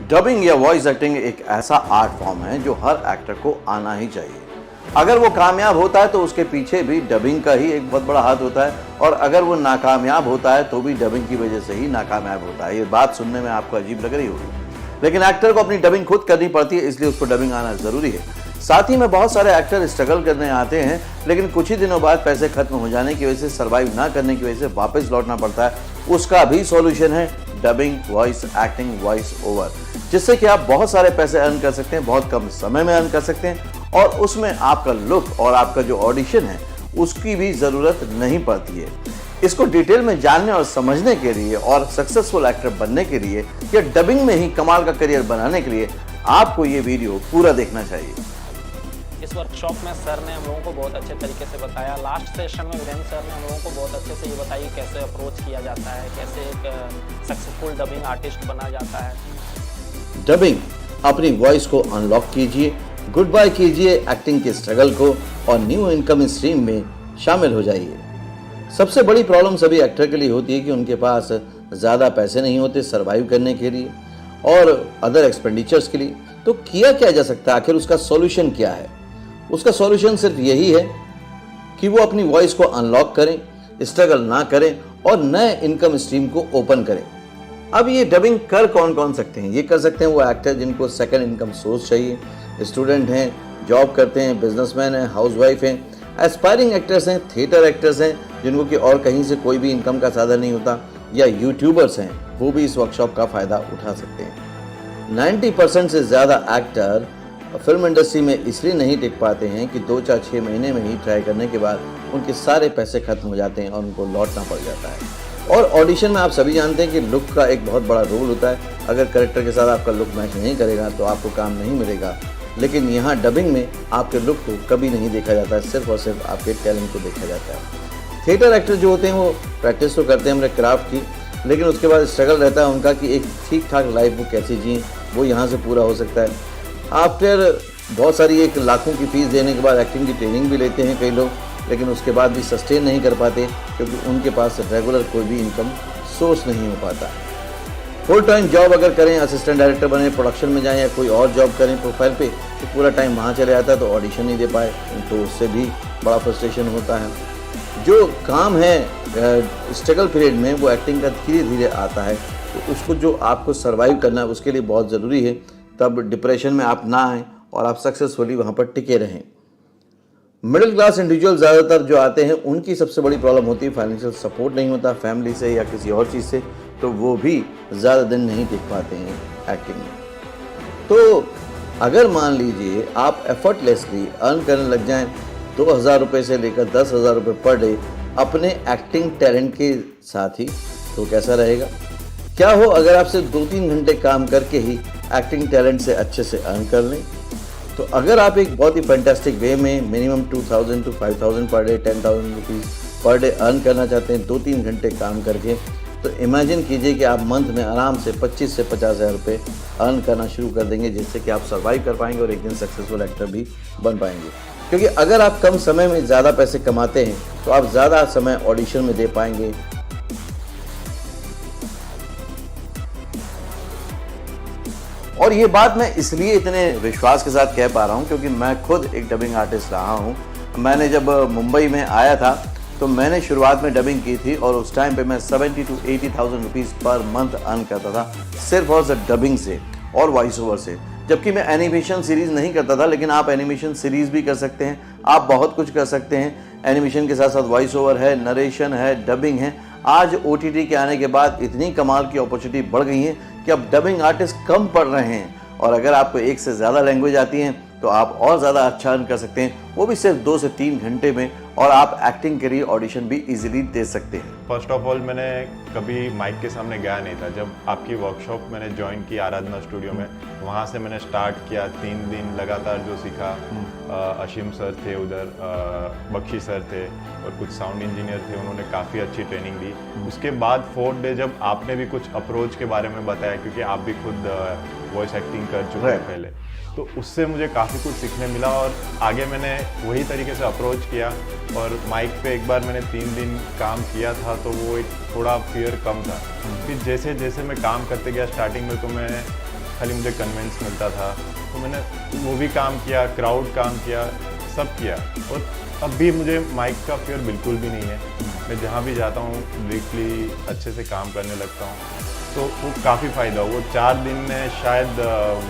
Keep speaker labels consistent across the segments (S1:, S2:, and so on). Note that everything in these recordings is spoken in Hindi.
S1: डबिंग या वॉइस एक्टिंग एक ऐसा आर्ट फॉर्म है जो हर एक्टर को आना ही चाहिए। अगर वो कामयाब होता है तो उसके पीछे भी डबिंग का ही एक बहुत बड़ा हाथ होता है, और अगर वो नाकामयाब होता है तो भी डबिंग की वजह से ही नाकामयाब होता है। ये बात सुनने में आपको अजीब लग रही होगी, लेकिन एक्टर को अपनी डबिंग खुद करनी पड़ती है, इसलिए उसको डबिंग आना जरूरी है। साथ ही में बहुत सारे एक्टर स्ट्रगल करने आते हैं, लेकिन कुछ ही दिनों बाद पैसे खत्म हो जाने की वजह से, सर्वाइव ना करने की वजह से वापस लौटना पड़ता है। उसका भी सॉल्यूशन है dubbing, voice acting, voice over, जिससे कि आप बहुत सारे पैसे अर्न कर सकते हैं, बहुत कम समय में अर्न कर सकते हैं, और उसमें आपका लुक और आपका जो ऑडिशन है उसकी भी जरूरत नहीं पड़ती है। इसको डिटेल में जानने और समझने के लिए और सक्सेसफुल एक्टर बनने के लिए या डबिंग में ही कमाल का करियर बनाने के लिए आपको ये वीडियो पूरा देखना चाहिए।
S2: इस वर्कशॉप में सर ने हम लोगों को बहुत अच्छे तरीके से बताया। लास्ट सेशन में वीरेंद्र सर ने हम लोगों को बहुत अच्छे से ये बताया कैसे अप्रोच किया जाता है, कैसे एक सक्सेसफुल डबिंग आर्टिस्ट बना जाता है।
S1: डबिंग, अपनी वॉइस को अनलॉक कीजिए, गुड बाय कीजिए एक्टिंग के स्ट्रगल को और न्यू इनकम स्ट्रीम में शामिल हो जाइए। सबसे बड़ी प्रॉब्लम सभी एक्टर के लिए होती है कि उनके पास ज़्यादा पैसे नहीं होते सर्वाइव करने के लिए और अदर एक्सपेंडिचर्स के लिए। तो किया क्या जा सकता है, आखिर उसका सॉल्यूशन क्या है? उसका सॉल्यूशन सिर्फ यही है कि वो अपनी वॉइस को अनलॉक करें, स्ट्रगल ना करें और नए इनकम स्ट्रीम को ओपन करें। अब ये डबिंग कर कौन कौन सकते हैं? ये कर सकते हैं वो एक्टर जिनको सेकंड इनकम सोर्स चाहिए, स्टूडेंट हैं, जॉब करते हैं, बिजनेसमैन हैं, हाउसवाइफ हैं, एस्पायरिंग एक्टर्स हैं, थिएटर एक्टर्स हैं जिनको कि और कहीं से कोई भी इनकम का साधन नहीं होता, या यूट्यूबर्स हैं, वो भी इस वर्कशॉप का फ़ायदा उठा सकते हैं। 90% से ज़्यादा एक्टर फिल्म इंडस्ट्री में इसलिए नहीं टिक पाते हैं कि 2-4-6 महीने में ही ट्राई करने के बाद उनके सारे पैसे खत्म हो जाते हैं और उनको लौटना पड़ जाता है। और ऑडिशन में आप सभी जानते हैं कि लुक का एक बहुत बड़ा रोल होता है। अगर कैरेक्टर के साथ आपका लुक मैच नहीं करेगा तो आपको काम नहीं मिलेगा, लेकिन यहाँ डबिंग में आपके लुक को कभी नहीं देखा जाता है, सिर्फ और सिर्फ आपके टैलेंट को देखा जाता है। थिएटर एक्टर जो होते हैं वो प्रैक्टिस तो करते हैं हमारे क्राफ्ट की, लेकिन उसके बाद स्ट्रगल रहता है उनका कि एक ठीक ठाक लाइफ वो कैसे जिए, वो यहाँ से पूरा हो सकता है। आफ्टर बहुत सारी 1 लाखों की फीस देने के बाद एक्टिंग की ट्रेनिंग भी लेते हैं कई लोग, लेकिन उसके बाद भी सस्टेन नहीं कर पाते क्योंकि उनके पास रेगुलर कोई भी इनकम सोर्स नहीं हो पाता। फुल टाइम जॉब अगर करें, असिस्टेंट डायरेक्टर बने, प्रोडक्शन में जाएं या कोई और जॉब करें प्रोफाइल पे, तो पूरा टाइम वहाँ चले जाता है, तो ऑडिशन नहीं दे पाए तो उससे भी बड़ा फ्रस्ट्रेशन होता है। जो काम है स्ट्रगल पीरियड में वो एक्टिंग का धीरे धीरे आता है, तो उसको जो आपको सर्वाइव करना है उसके लिए बहुत ज़रूरी है, तब डिप्रेशन में आप ना आएँ और आप सक्सेसफुली वहाँ पर टिके रहें। मिडिल क्लास इंडिविजुअल ज़्यादातर जो आते हैं उनकी सबसे बड़ी प्रॉब्लम होती है फाइनेंशियल सपोर्ट नहीं होता फैमिली से या किसी और चीज़ से, तो वो भी ज़्यादा दिन नहीं टिक पाते हैं एक्टिंग में। तो अगर मान लीजिए आप एफर्टलेसली अर्न करने लग जाएं 2000 रुपये से लेकर 10,000 रुपये पर डे अपने एक्टिंग टैलेंट के साथ ही, तो कैसा रहेगा? क्या हो अगर आप सिर्फ 2-3 घंटे काम करके ही एक्टिंग टैलेंट से अच्छे से अर्न कर लें? तो अगर आप एक बहुत ही फैंटास्टिक वे में minimum 2000 to 5000 per day, 10,000 rupees per day earn करना चाहते हैं 2-3 घंटे काम करके, तो इमेजिन कीजिए कि आप मंथ में आराम से 25 से 50,000 रुपये अर्न करना शुरू कर देंगे, जिससे कि आप सर्वाइव कर पाएंगे और एक दिन सक्सेसफुल एक्टर भी बन पाएंगे। क्योंकि अगर आप कम समय में ज़्यादा पैसे कमाते हैं तो आप ज़्यादा समय ऑडिशन में दे पाएंगे। और ये बात मैं इसलिए इतने विश्वास के साथ कह पा रहा हूँ क्योंकि मैं खुद एक डबिंग आर्टिस्ट रहा हूँ। मैंने जब मुंबई में आया था तो मैंने शुरुआत में डबिंग की थी और उस टाइम पे मैं 70,000 to 80,000 rupees per month earn करता था, सिर्फ और सिर्फ डबिंग से और वॉइस ओवर से। जबकि मैं एनिमेशन सीरीज़ नहीं करता था, लेकिन आप एनिमेशन सीरीज़ भी कर सकते हैं, आप बहुत कुछ कर सकते हैं। एनिमेशन के साथ साथ वॉइस ओवर है, नरेशन है, डबिंग है। आज OTT के आने के बाद इतनी कमाल की अपॉर्चुनिटी बढ़ गई है कि अब डबिंग आर्टिस्ट कम पड़ रहे हैं, और अगर आपको 1 से ज़्यादा लैंग्वेज आती हैं तो आप और ज़्यादा अच्छा अर्न कर सकते हैं, वो भी सिर्फ 2 से 3 घंटे में, और आप एक्टिंग के लिए ऑडिशन भी इजीली दे सकते हैं।
S3: फर्स्ट ऑफ ऑल मैंने कभी माइक के सामने गया नहीं था। जब आपकी वर्कशॉप मैंने ज्वाइन की आराधना स्टूडियो में, वहाँ से मैंने स्टार्ट किया। 3 दिन लगातार जो सीखा, अशीम सर थे उधर, बख्शी सर थे और कुछ साउंड इंजीनियर थे, उन्होंने काफ़ी अच्छी ट्रेनिंग दी। उसके बाद 4th डे जब आपने भी कुछ अप्रोच के बारे में बताया, क्योंकि आप भी खुद वॉइस एक्टिंग कर चुके हैं पहले, तो उससे मुझे काफ़ी कुछ सीखने मिला और आगे मैंने वही तरीके से अप्रोच किया। और माइक पे एक बार मैंने 3 दिन काम किया था तो वो एक थोड़ा फियर कम था। फिर जैसे जैसे मैं काम करते गया, स्टार्टिंग में तो मैं खाली मुझे कन्वेंस मिलता था, तो मैंने वो भी काम किया, क्राउड काम किया, सब किया। और अब भी मुझे माइक का फियर बिल्कुल भी नहीं है। मैं जहाँ भी जाता हूँ डायरेक्टली अच्छे से काम करने लगता हूँ, तो वो काफ़ी फ़ायदा हुआ। वो 4 दिन में शायद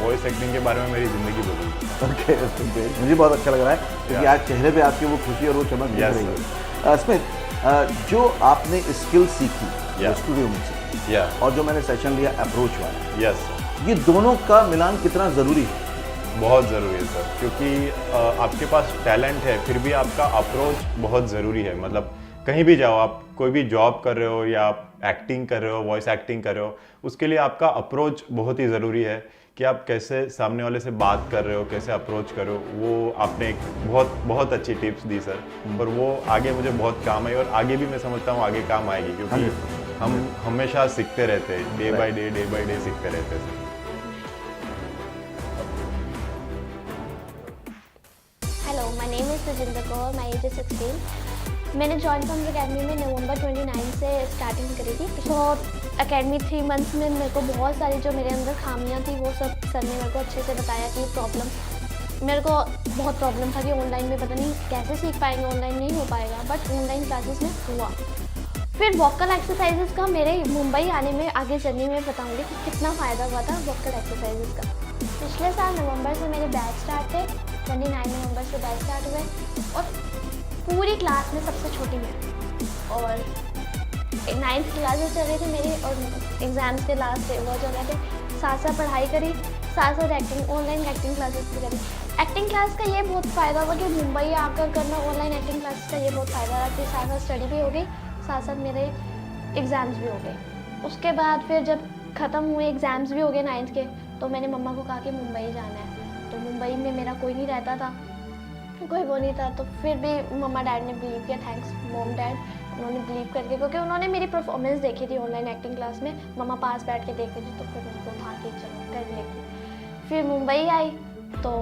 S3: वॉइस एक्टिंग के बारे में मेरी ज़िंदगी बदल गई।
S4: ओके, मुझे बहुत अच्छा लग रहा है क्योंकि आज चेहरे पे आपकी वो खुशी और वो चमक दिख रही है। स्मिथ, जो आपने स्किल सीखी स्टूडियो में से और जो मैंने सेशन लिया अप्रोच वाला,
S3: यस,
S4: ये दोनों का मिलान कितना ज़रूरी है?
S3: बहुत ज़रूरी है सर, क्योंकि आपके पास टैलेंट है फिर भी आपका अप्रोच बहुत ज़रूरी है। मतलब कहीं भी जाओ, आप कोई भी जॉब कर रहे हो या आप एक्टिंग कर रहे हो, वॉइस एक्टिंग कर रहे हो, उसके लिए आपका अप्रोच बहुत ही ज़रूरी है कि आप कैसे सामने वाले से बात कर रहे हो, कैसे अप्रोच करो। वो आपने एक बहुत अच्छी टिप्स दी सर, और वो आगे मुझे बहुत काम आई और आगे भी मैं समझता हूँ आगे काम आएगी, क्योंकि हम हमेशा सीखते रहते हैं, डे बाय डे सीखते रहते हैं sir.
S5: Hello, my name is Sujinder Kaur, my age is 16। मैंने जॉइन फॉर्म अकेडमी में नवंबर 29 से स्टार्टिंग करी थी। तो अकेडमी 3 मंथ्स में मेरे को बहुत सारी जो मेरे अंदर खामियां थी वो सब सर ने मेरे को अच्छे से बताया कि मेरे को बहुत प्रॉब्लम था कि ऑनलाइन में पता नहीं कैसे सीख पाएंगे, ऑनलाइन नहीं हो पाएगा, बट ऑनलाइन क्लासेस में हुआ। फिर वोकल एक्सरसाइजेस का मेरे मुंबई आने में आगे जर्नी में बताऊँगी कि कितना फ़ायदा हुआ था वोकल एक्सरसाइजेस का। पिछले साल नवंबर से मेरे बैच स्टार्ट थे, 29 नवंबर से बैच स्टार्ट हुए और पूरी क्लास में सबसे छोटी मैं, और 9th क्लासेस चल रही थी मेरी और एग्ज़ाम्स के लास्ट वो चल रहे थे। साथ साथ पढ़ाई करी, साथ साथ एक्टिंग, ऑनलाइन एक्टिंग क्लासेस भी करी। एक्टिंग क्लास का ये बहुत फ़ायदा हुआ कि मुंबई आकर करना ऑनलाइन एक्टिंग क्लासेस का ये बहुत फ़ायदा रहा कि साथ साथ स्टडी भी हो गई, साथ साथ मेरे एग्ज़ाम्स भी हो गए। उसके बाद फिर जब ख़त्म हुए एग्ज़ाम्स भी हो गए 9th के, तो मैंने मम्मा को कहा कि मुंबई जाना है। तो मुंबई में मेरा कोई नहीं रहता था, कोई वो नहीं था, तो फिर भी मम्मा डैड ने बिलीव किया, थैंक्स मॉम डैड, उन्होंने बिलीव करके, क्योंकि उन्होंने मेरी परफॉर्मेंस देखी थी ऑनलाइन एक्टिंग क्लास में, मम्मा पास बैठ के देख रही थी, तो फिर उनको था कि चलो कर लेगी। फिर मुंबई आई तो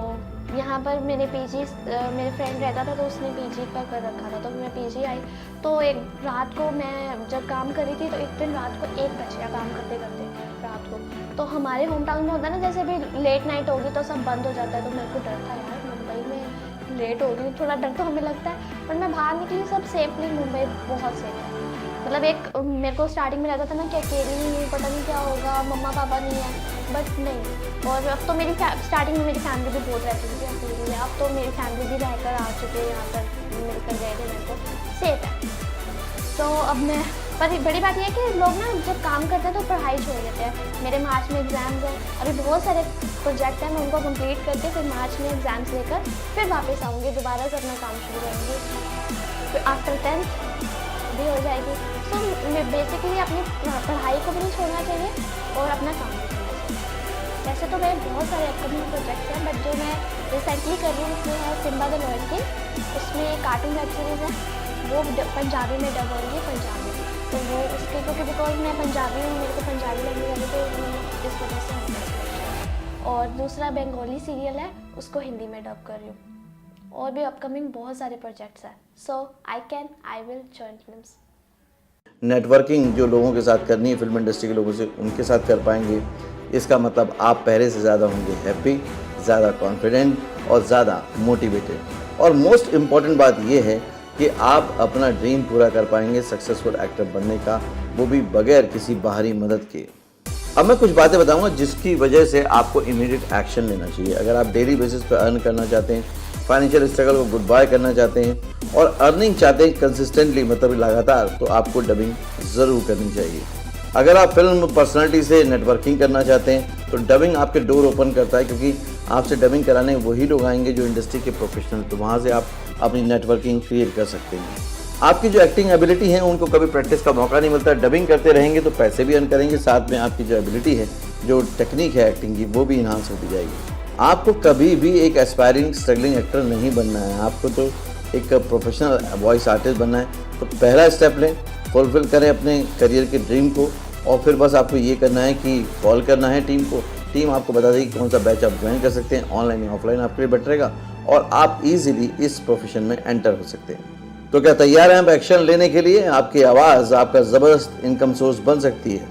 S5: यहाँ पर मेरे फ्रेंड रहता था, तो उसने पीजी का कर रखा था, तो मैं पीजी आई। तो एक रात को मैं जब काम कर रही थी, तो एक दिन रात को 1 बज गया काम करते करते रात को। तो हमारे होम टाउन में होता है ना, जैसे भी लेट नाइट होगी तो सब बंद हो जाता है, तो मेरे को डर था यार मुंबई में लेट हो गई, थोड़ा डर तो हमें लगता है, पर मैं बाहर निकली, सब सेफली, मुंबई बहुत सेफ है। मतलब एक मेरे को स्टार्टिंग में रहता था ना कि अकेली हूँ, पता नहीं क्या होगा, मम्मा पापा नहीं है, बट नहीं। और अब तो मेरी स्टार्टिंग में मेरी फैमिली भी बहुत रहती थी अकेली में, अब तो मेरी फैमिली भी रहकर आ चुके हैं, यहाँ पर मिलकर गए थे, मेरे को सेफ है। तो अब मैं, पर बड़ी बात यह है कि लोग ना जब काम करते हैं तो पढ़ाई छोड़ देते हैं। मेरे मार्च में एग्ज़ाम्स हैं, अभी बहुत सारे प्रोजेक्ट हैं, मैं उनको कंप्लीट करके फिर मार्च में एग्ज़ाम्स लेकर फिर वापस आऊँगी, दोबारा से अपना काम शुरू करूँगी, फिर आफ्टर 10th भी हो जाएगी। सो बेसिकली अपनी पढ़ाई को भी नहीं छोड़ना चाहिए और अपना काम भी करना चाहिए। वैसे तो मेरे बहुत सारे अपकमिंग प्रोजेक्ट्स हैं, बट जो मैं रिसेंटली कर रही हूँ उसमें है सिम्बा द लॉयन किंग। उसमें कार्टून वेब सीरीज़ है, वो पंजाबी में डब हो रही है, पंजाबी। तो वो उसके क्योंकि बिकॉज मैं पंजाबी हूँ, मेरे को पंजाबी लैंग्वेज आती, तो इस वजह से हम। और दूसरा बंगाली सीरियल है, उसको हिंदी में डब कर रही हूँ। और भी अपकमिंग बहुत सारे प्रोजेक्ट्स हैं। So I will join films.
S1: Networking जो लोगों के साथ करनी है फिल्म इंडस्ट्री के लोगों से, उनके साथ कर पाएंगे, इसका मतलब आप पहले से ज़्यादा होंगे हैप्पी, ज़्यादा कॉन्फिडेंट और ज़्यादा मोटिवेटेड। और मोस्ट इम्पॉर्टेंट बात यह है कि आप अपना ड्रीम पूरा कर पाएंगे सक्सेसफुल एक्टर बनने का, वो भी बगैर किसी बाहरी मदद के। अब मैं कुछ बातें बताऊंगा जिसकी वजह से आपको इमीडिएट एक्शन लेना चाहिए। अगर आप डेली बेसिस पर अर्न करना चाहते हैं, फाइनेंशियल स्ट्रगल को गुड बाय करना चाहते हैं और अर्निंग चाहते हैं कंसिस्टेंटली, मतलब लगातार, तो आपको डबिंग ज़रूर करनी चाहिए। अगर आप फिल्म पर्सनालिटी से नेटवर्किंग करना चाहते हैं तो डबिंग आपके डोर ओपन करता है, क्योंकि आपसे डबिंग कराने वही लोग आएंगे जो इंडस्ट्री के प्रोफेशनल, तो वहाँ से आप अपनी नेटवर्किंग क्रिएट कर सकते हैं। आपकी जो एक्टिंग एबिलिटी है उनको कभी प्रैक्टिस का मौका नहीं मिलता। डबिंग करते रहेंगे तो पैसे भी अर्न करेंगे, साथ में आपकी जो एबिलिटी है, जो टेक्निक है एक्टिंग की, वो भी इन्हांस होती जाएगी। आपको कभी भी एक एस्पायरिंग स्ट्रगलिंग एक्टर नहीं बनना है, आपको तो एक प्रोफेशनल वॉइस आर्टिस्ट बनना है। तो पहला स्टेप लें, फुलफिल करें अपने करियर के ड्रीम को, और फिर बस आपको ये करना है कि कॉल करना है टीम को। टीम आपको बता देगी कौन सा बैच आप ज्वाइन कर सकते हैं, ऑनलाइन या ऑफलाइन आपके लिए बेटर रहेगा, और आप इजीली इस प्रोफेशन में एंटर हो सकते हैं। तो क्या तैयार हैं आप एक्शन लेने के लिए? आपकी आवाज़ आपका ज़बरदस्त इनकम सोर्स बन सकती है।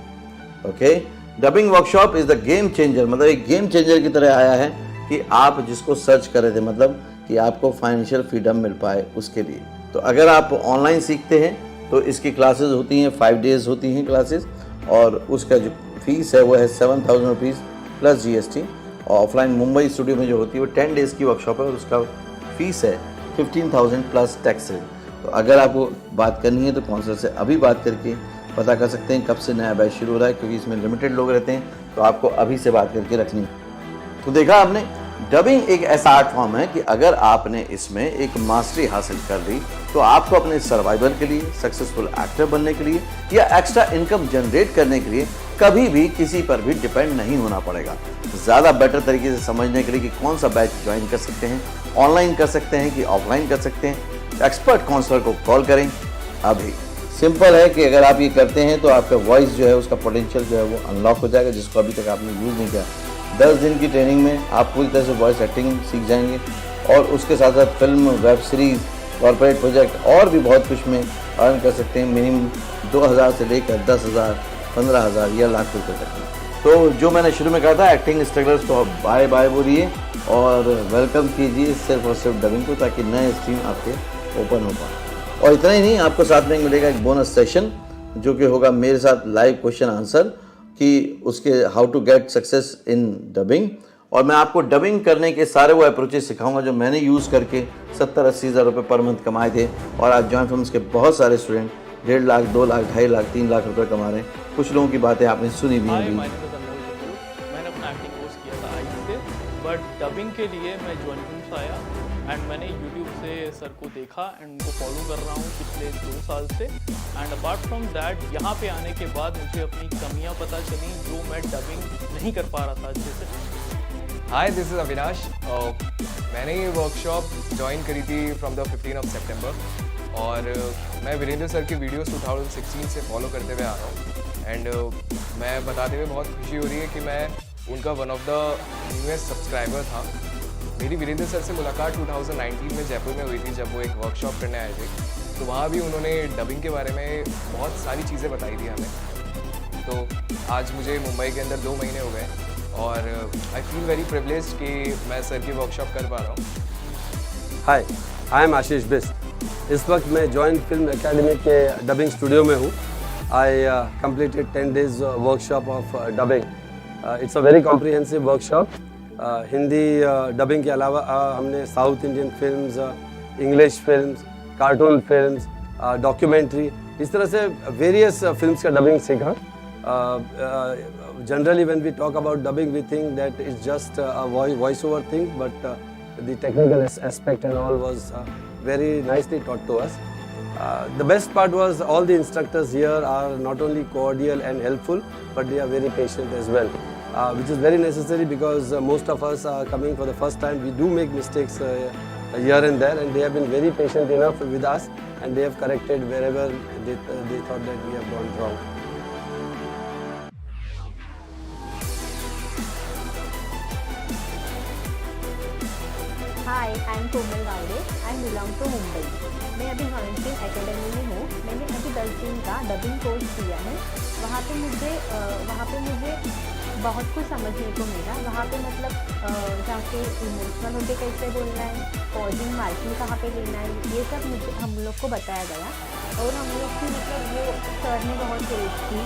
S1: Okay, dubbing workshop is the game changer, मतलब एक गेम चेंजर की तरह आया है कि आप जिसको सर्च कर रहे थे, मतलब कि आपको फाइनेंशियल फ्रीडम मिल पाए उसके लिए। तो अगर आप ऑनलाइन सीखते हैं तो इसकी क्लासेस होती हैं, 5 डेज होती हैं क्लासेस, और उसका जो फीस है वो है 7,000 रुपीज़ प्लस GST। और ऑफलाइन मुंबई स्टूडियो में जो होती है वो 10 डेज़ की वर्कशॉप है और उसका फीस है 15,000 प्लस टैक्सेस। तो अगर आपको बात करनी है तो काउंसलर से अभी बात करके पता कर सकते हैं कब से नया बैच शुरू हो रहा है, क्योंकि इसमें लिमिटेड लोग रहते हैं, तो आपको अभी से बात करके रखनी है। तो देखा आपने, डबिंग एक ऐसा आर्ट फॉर्म है कि अगर आपने इसमें एक मास्टरी हासिल कर ली तो आपको अपने सर्वाइवल के लिए, सक्सेसफुल एक्टर बनने के लिए या एक्स्ट्रा इनकम जनरेट करने के लिए कभी भी किसी पर भी डिपेंड नहीं होना पड़ेगा। ज़्यादा बेटर तरीके से समझने के लिए कि कौन सा बैच ज्वाइन कर सकते हैं, ऑनलाइन कर सकते हैं कि ऑफलाइन कर सकते हैं, एक्सपर्ट काउंसलर को कॉल करें अभी। सिंपल है कि अगर आप ये करते हैं तो आपका वॉइस जो है उसका पोटेंशियल जो है वो अनलॉक हो जाएगा, जिसको अभी तक आपने यूज़ नहीं किया। 10 दिन की ट्रेनिंग में आप पूरी तरह से वॉइस एक्टिंग सीख जाएंगे और उसके साथ साथ film, web series, corporate project और भी बहुत कुछ में अर्न कर सकते हैं, मिनिमम 2,000 से लेकर 10,000, 15,000 या लाख रुपये तक। तो जो मैंने शुरू में कहा था, एक्टिंग स्ट्रगलर्स को बाय बाय बोलिए और वेलकम कीजिए सिर्फ और सिर्फ डबिंग को, ताकि नए स्ट्रीम आपके ओपन हो पाए। और इतना ही नहीं, आपको साथ में मिलेगा एक बोनस सेशन जो कि होगा मेरे साथ लाइव क्वेश्चन आंसर, कि उसके how to get success in dubbing. और मैं आपको डबिंग करने के सारे वो अप्रोचेस सिखाऊंगा जो मैंने यूज़ करके 70-80 हज़ार रुपये पर मंथ कमाए थे, और आज जॉइन फिल्म्स के बहुत सारे स्टूडेंट 1.5 लाख, 2 लाख, 2.5 लाख, 3 लाख रुपये कमा रहे हैं। कुछ लोगों की बातें आपने सुनी भी होंगी।
S6: मैंने अपना एक्टिंग कोर्स किया था आई से, बट डबिंग के लिए मैं जॉइन फिल्म्स आया एंड मैंने यूट्यूब से सर को देखा एंड उनको फॉलो कर रहा हूँ पिछले 2 साल से। एंड अपार्ट फ्रॉम दैट, यहाँ पे आने के बाद मुझे अपनी कमियाँ पता चली जो मैं डबिंग नहीं कर पा रहा था अच्छे से।
S7: हाय, दिस इज़ अविनाश। मैंने ये वर्कशॉप ज्वाइन करी थी फ्रॉम द 15 सितंबर और मैं वीरेंद्र सर की वीडियोस 2016 से फॉलो करते हुए आ रहा हूँ। एंड मैं बताते हुए बहुत खुशी हो रही है कि मैं उनका one of the newest subscriber था। मेरी वीरेंद्र सर से मुलाकात 2019 में जयपुर में हुई थी, जब वो एक वर्कशॉप करने आए थे। तो वहाँ भी उन्होंने डबिंग के बारे में बहुत सारी चीज़ें बताई थी हमें। तो आज मुझे मुंबई के अंदर 2 महीने हो गए और आई फील वेरी प्रिविलेज्ड कि मैं सर की वर्कशॉप कर पा रहा हूँ।
S8: Hi, I am Ashish Bisht. इस वक्त मैं जॉइन फिल्म एकेडमी के डबिंग स्टूडियो में हूँ। I completed 10 days workshop of dubbing. It's a very comprehensive workshop. Hindi dubbing के अलावा हमने south Indian films, English films, cartoon films, documentary, इस तरह से वेरियस फिल्म्स का डबिंग सीखा। Generally when we talk about dubbing we think that it's just a voice over thing, but the technical aspect and all was very nicely taught to us. The best part was all the instructors here are not only cordial and helpful, but they are very patient as well, which is very necessary because most of us are coming for the first time. We do make mistakes here and there, and they have been very patient enough with us, and they have corrected wherever they thought that we have gone wrong.
S9: Hi, I am Komal Gawade. I belong to Mumbai. मैं अभी जॉइन फिल्म एकेडमी में हूँ। मैंने अभी 10 दिन का डबिंग कोर्स किया है। वहाँ पे मुझे बहुत कुछ समझने को मिला। वहाँ पे मतलब जाके इमोशनल होके कैसे बोलना है, पॉजिंग, मार्किंग कहाँ पे लेना है, ये सब मुझे हम लोग को बताया गया। और हम लोग की मतलब वो सर ने बहुत हेल्प की।